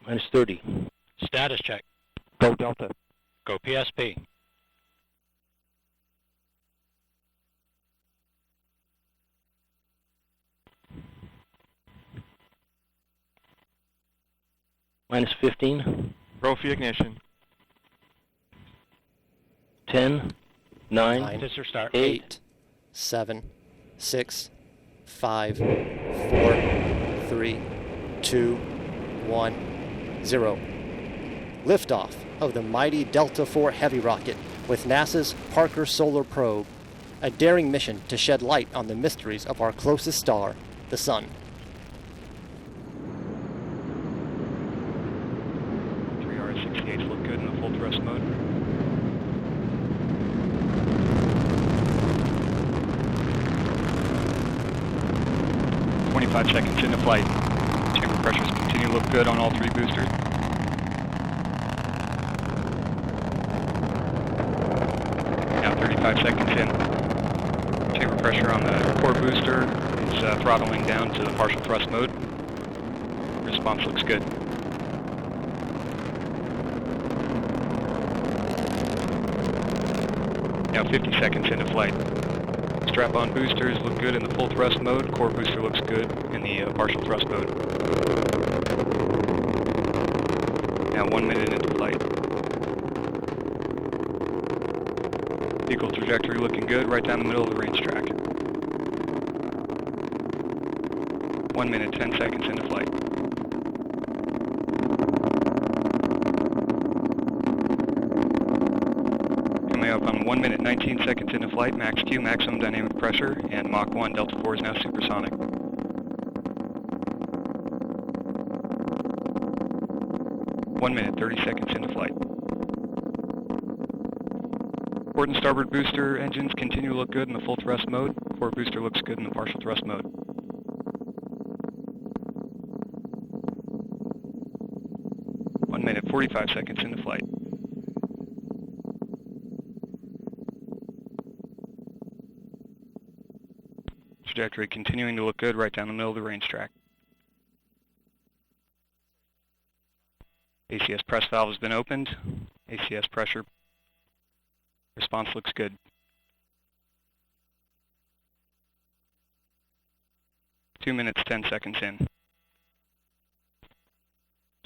Minus 30. Status check. Go Delta. Go PSP. Minus 15. Trophy ignition. 10, 9, 9, Scissor start. 8, 7, 6, 5, 4, 3, 2, 1, 0. Liftoff of the mighty Delta IV Heavy rocket with NASA's Parker Solar Probe, a daring mission to shed light on the mysteries of our closest star, the Sun. 3R68 look good in the full thrust mode. "25 seconds into flight. Chamber pressures continue to look good on all three boosters. Now 35 seconds in. Chamber pressure on the core booster is throttling down to the partial thrust mode. Response looks good. Now 50 seconds into flight. Strap-on boosters look good in the full thrust mode. Core booster looks good in the partial thrust mode. Now 1 minute into flight. Vehicle trajectory looking good right down the middle of the range track. 1 minute, 10 seconds into flight. Coming up on 1 minute, 19 seconds into flight, max Q, maximum dynamic pressure, and Mach 1, Delta IV is now supersonic. One minute, 30 seconds into flight. Port and starboard booster engines continue to look good in the full thrust mode. Core booster looks good in the partial thrust mode. One minute, 45 seconds into flight. Trajectory continuing to look good right down the middle of the range track. ACS press valve has been opened. ACS pressure response looks good. 2 minutes, 10 seconds in.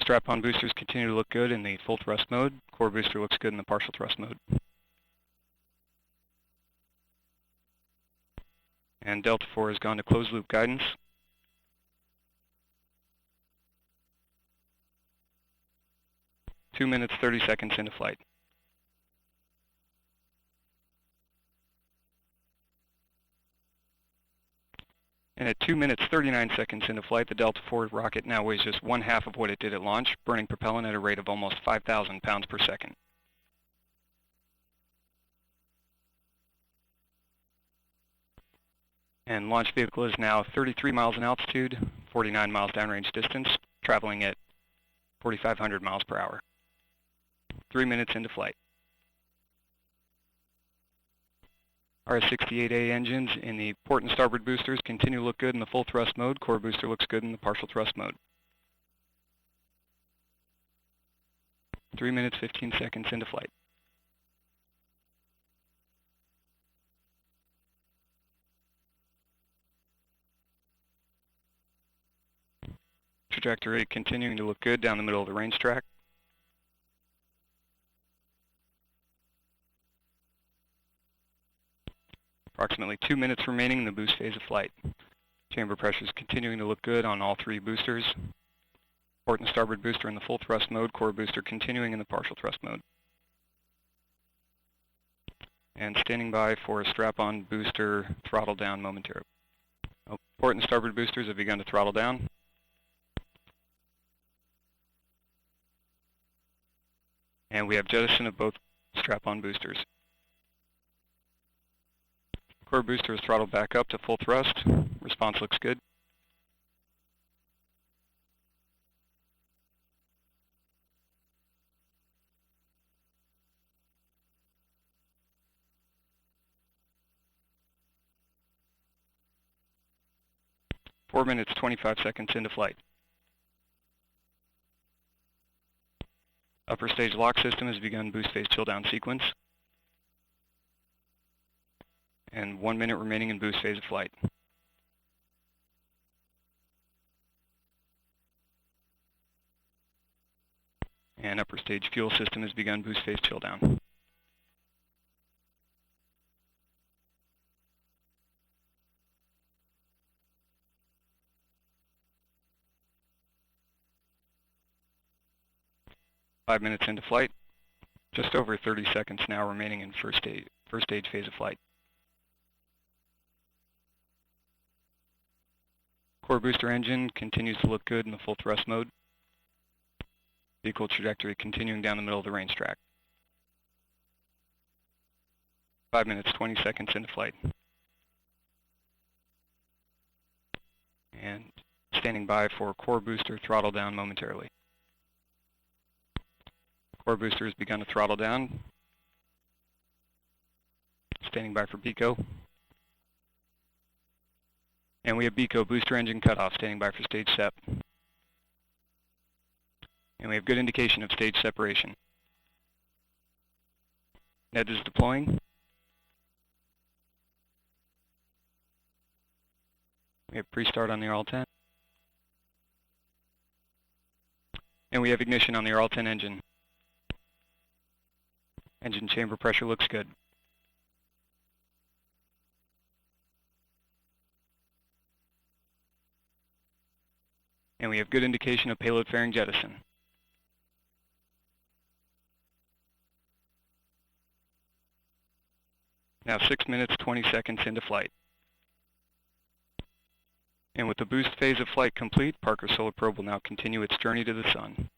Strap-on boosters continue to look good in the full thrust mode. Core booster looks good in the partial thrust mode. And Delta IV has gone to closed loop guidance. Two minutes, 30 seconds into flight. And at 2 minutes, 39 seconds into flight, the Delta IV rocket now weighs just 1/2 of what it did at launch, burning propellant at a rate of almost 5,000 pounds per second. And launch vehicle is now 33 miles in altitude, 49 miles downrange distance, traveling at 4,500 miles per hour. 3 minutes into flight. RS-68A engines in the port and starboard boosters continue to look good in the full thrust mode. Core booster looks good in the partial thrust mode. 3 minutes, 15 seconds into flight. Trajectory continuing to look good down the middle of the range track. Approximately 2 minutes remaining in the boost phase of flight. Chamber pressures continuing to look good on all three boosters. Port and starboard booster in the full thrust mode. Core booster continuing in the partial thrust mode. And standing by for a strap-on booster throttle down momentarily. Port and starboard boosters have begun to throttle down. And we have jettison of both strap-on boosters. Core booster is throttled back up to full thrust. Response looks good. Four minutes, 25 seconds into flight. Upper stage lock system has begun boost phase chill down sequence. And 1 minute remaining in boost phase of flight. And upper stage fuel system has begun boost phase chill down. Five minutes into flight, just over 30 seconds now remaining in first stage phase of flight. Core booster engine continues to look good in the full thrust mode. Vehicle trajectory continuing down the middle of the range track. 5 minutes, 20 seconds into flight. And standing by for core booster throttle down momentarily. Core booster has begun to throttle down. Standing by for BECO. And we have BECO booster engine cutoff, standing by for stage sep. And we have good indication of stage separation. NED is deploying. We have pre-start on the RL-10. And we have ignition on the RL-10 engine. Engine chamber pressure looks good. And we have good indication of payload fairing jettison. Now 6 minutes, 20 seconds into flight. And with the boost phase of flight complete, Parker Solar Probe will now continue its journey to the Sun.